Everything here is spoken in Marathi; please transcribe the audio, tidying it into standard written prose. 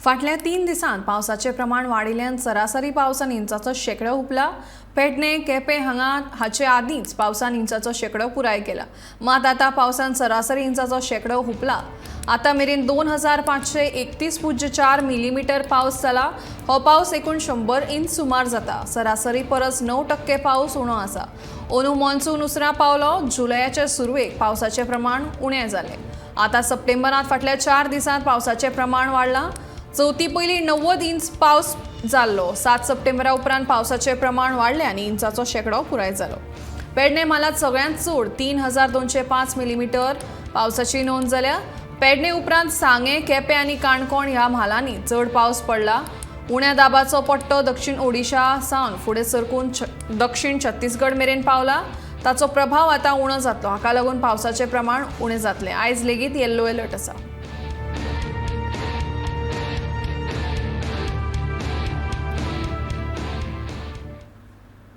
फाटल्या 3 दिसांत पावसाचे प्रमाण वाडिल्ल्यान सरासरी पावसान इंचाचो शेकडो हुपला। पेडणे, केपें हाचे आदींच पावसान इंचाचो शेकडो पुराय केला। मात आता पावसान सरासरी इंचाचो शेकडो हुपला। आता मेरेन 2531.4 मिलीमीटर पावस जाला। हो पावस एकूण 100 इंच सुमार जाता। सरासरी परस 9% पावस उणो आसा। अंदू मॉन्सून उसरा पावलो। जुलयाचे सुरवेक पावसाचे प्रमाण उणें जालें। आता सप्टेंबरांत फाटल्या 4 दिसांत पावसाचे प्रमाण वाडलां। चवथी पयली 90 इंच पावस जाल्लो। 7 सप्टेंबरा उपरांत पावसाचे प्रमाण वाडले आनी इंचाचो शेकडो पुराय जालो। पेडणे म्हालांत सगळ्यांत चड 3205 मिलीमीटर पावसाची नोंद जाल्या। पेडणे उपरांत सांगे, केपें आनी काणकोण ह्या म्हालांनी चड पावस पडला। उण्या दाबाचो पट्टो दक्षिण ओडिशा सावन फुडें सरकून दक्षिण छत्तीसगड मेरेन पावला। ताचो प्रभाव आता उणो जातलो। हाका लागून पावसाचे प्रमाण उणें जातलें। आयज लेगीत येल्लो अलर्ट आसा।